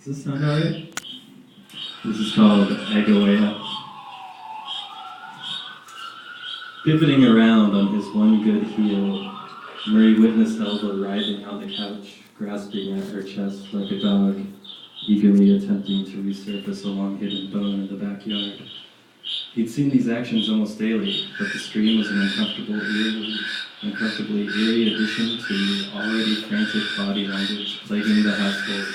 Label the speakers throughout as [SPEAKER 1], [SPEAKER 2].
[SPEAKER 1] Does this sound alright? This is called Agaoea. Pivoting around on his one good heel, Murray witnessed Elva writhing on the couch, grasping at her chest like a dog, eagerly attempting to resurface a long-hidden bone in the backyard. He'd seen these actions almost daily, but the scream was an uncomfortably eerie addition to the already frantic body language plaguing the household.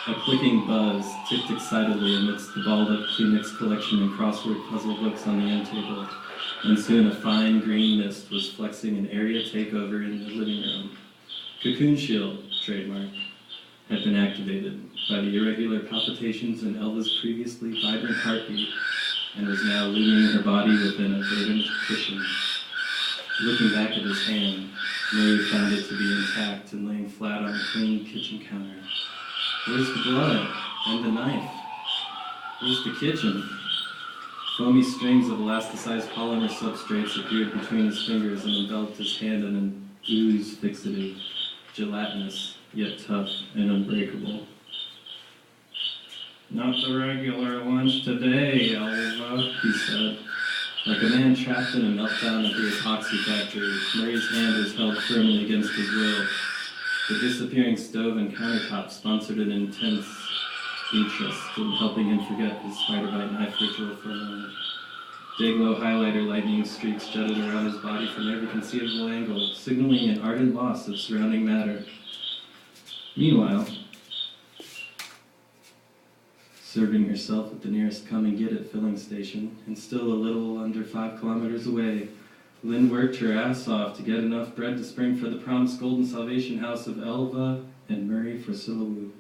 [SPEAKER 1] A clicking buzz ticked excitedly amidst the balled-up Kleenex collection and crossword puzzle books on the end table, and soon a fine green mist was flexing an area takeover in the living room. Cocoon Shield, trademark, had been activated by the irregular palpitations in Elva's previously vibrant heartbeat, and was now looming her body within a verdant cushion. Looking back at his hand, Murray found it to be intact and laying flat on the clean kitchen counter. Where's the blood? And the knife? Where's the kitchen? Foamy strings of elasticized polymer substrates appeared between his fingers and enveloped his hand in an ooze fixative, gelatinous, yet tough and unbreakable. Not the regular lunch today, Elva, he said. Like a man trapped in a meltdown of the epoxy factory, Murray's hand was held firmly against his will. The disappearing stove and countertop sponsored an intense interest in helping him forget his spider-bite knife ritual for a moment. Day-glow highlighter lightning streaks jutted around his body from every conceivable angle, signaling an ardent loss of surrounding matter. Meanwhile, serving herself at the nearest come-and-get-it filling station, and still a little under 5 kilometers away, Lynn worked her ass off to get enough bread to spring for the promised golden salvation house of Elva and Murray for Silawu.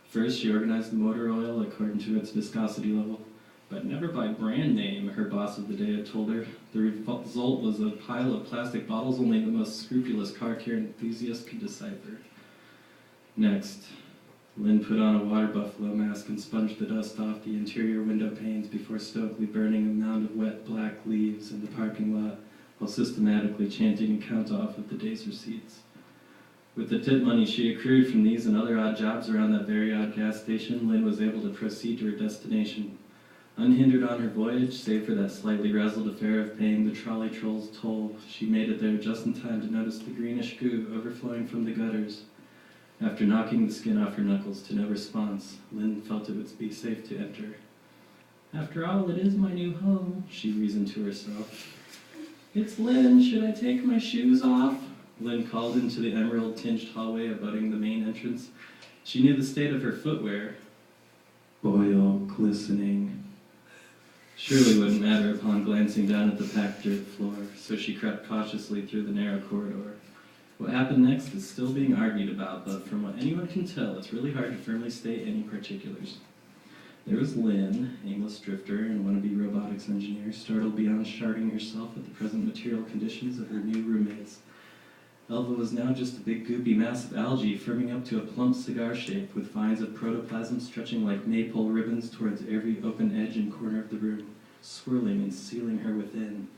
[SPEAKER 1] First, she organized the motor oil according to its viscosity level, but never by brand name, her boss of the day had told her. The result was a pile of plastic bottles only the most scrupulous car care enthusiast could decipher. Next, Lynn put on a water buffalo mask and sponged the dust off the interior window panes before stoically burning a mound of wet black leaves in the parking lot, while systematically chanting a count-off of the day's receipts. With the tip money she accrued from these and other odd jobs around that very odd gas station, Lynn was able to proceed to her destination. Unhindered on her voyage, save for that slightly razzled affair of paying the trolley troll's toll, she made it there just in time to notice the greenish goo overflowing from the gutters. After knocking the skin off her knuckles to no response, Lynn felt it would be safe to enter. After all, it is my new home, she reasoned to herself. It's Lynn, should I take my shoes off? Lynn called into the emerald-tinged hallway abutting the main entrance. She knew the state of her footwear. Oil glistening. Surely wouldn't matter upon glancing down at the packed dirt floor, so she crept cautiously through the narrow corridor. What happened next is still being argued about, but from what anyone can tell, it's really hard to firmly state any particulars. There was Lynn, aimless drifter and wannabe robotics engineer, startled beyond sharding herself at the present material conditions of her new roommates. Elva was now just a big goopy mass of algae firming up to a plump cigar shape with vines of protoplasm stretching like maypole ribbons towards every open edge and corner of the room, swirling and sealing her within.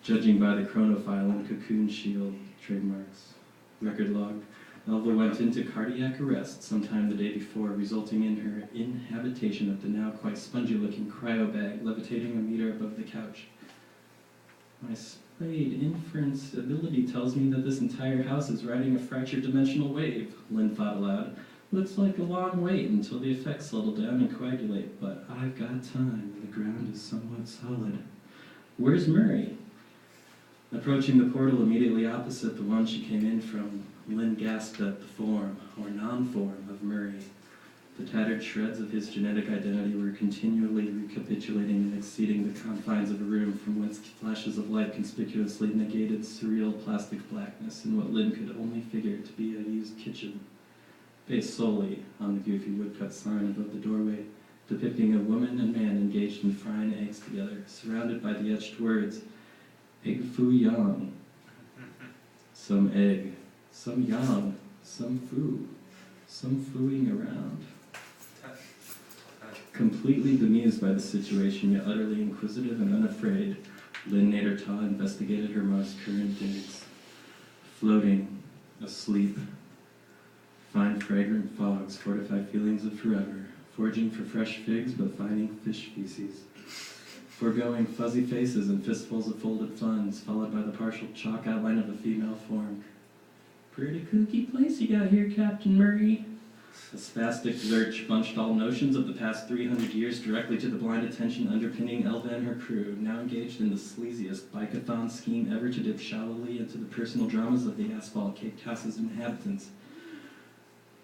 [SPEAKER 1] Judging by the chronophile and Cocoon Shield trademarks. Record log. Elva went into cardiac arrest sometime the day before, resulting in her inhabitation of the now quite spongy-looking cryo bag levitating a meter above the couch. My splayed inference ability tells me that this entire house is riding a fractured dimensional wave, Lynn thought aloud. Looks like a long wait until the effects settle down and coagulate, but I've got time. The ground is somewhat solid. Where's Murray? Approaching the portal immediately opposite the one she came in from, Lynn gasped at the form, or non-form, of Murray. The tattered shreds of his genetic identity were continually recapitulating and exceeding the confines of a room from whence flashes of light conspicuously negated surreal plastic blackness in what Lynn could only figure to be a used kitchen. Based solely on the goofy woodcut sign above the doorway, depicting a woman and man engaged in frying eggs together, surrounded by the etched words, Egg foo yang. Some egg, some yang, some foo, some fooing around. Completely bemused by the situation, yet utterly inquisitive and unafraid, Lynn Nadertaw investigated her most current digs. Floating, Asleep. Fine fragrant fogs fortify feelings of forever, foraging for fresh figs but finding fish feces. Foregoing fuzzy faces and fistfuls of folded funds, followed by the partial chalk outline of a female form. Pretty kooky place you got here, Captain Murray. A spastic lurch bunched all notions of the past 300 years directly to the blind attention underpinning Elva and her crew, now engaged in the sleaziest bike-a-thon scheme ever to dip shallowly into the personal dramas of the asphalt-caked house's inhabitants.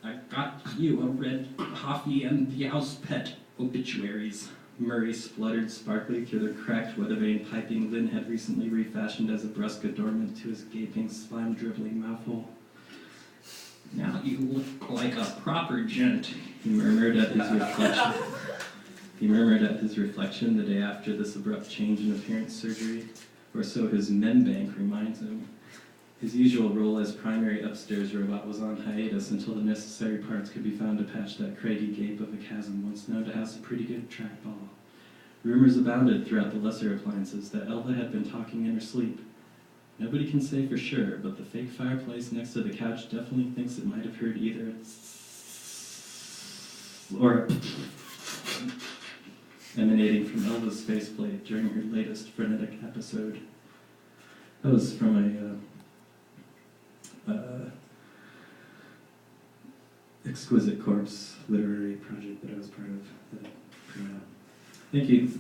[SPEAKER 1] I got you a red coffee and the house pet obituaries. Murray spluttered sparkly through the cracked weather-vane piping Lynn had recently refashioned as a brusque adornment to his gaping, slime-dribbling mouthhole. Now you look like a proper gent, he murmured at his reflection the day after this abrupt change in appearance surgery, or so his men bank reminds him. His usual role as primary upstairs robot was on hiatus until the necessary parts could be found to patch that craggy gape of a chasm once known to house a pretty good trackball. Rumors abounded throughout the lesser appliances that Elva had been talking in her sleep. Nobody can say for sure, but the fake fireplace next to the couch definitely thinks it might have heard either or emanating from Elva's faceplate during her latest frenetic episode. That was from a Exquisite Corpse literary project that I was part of. Thank you.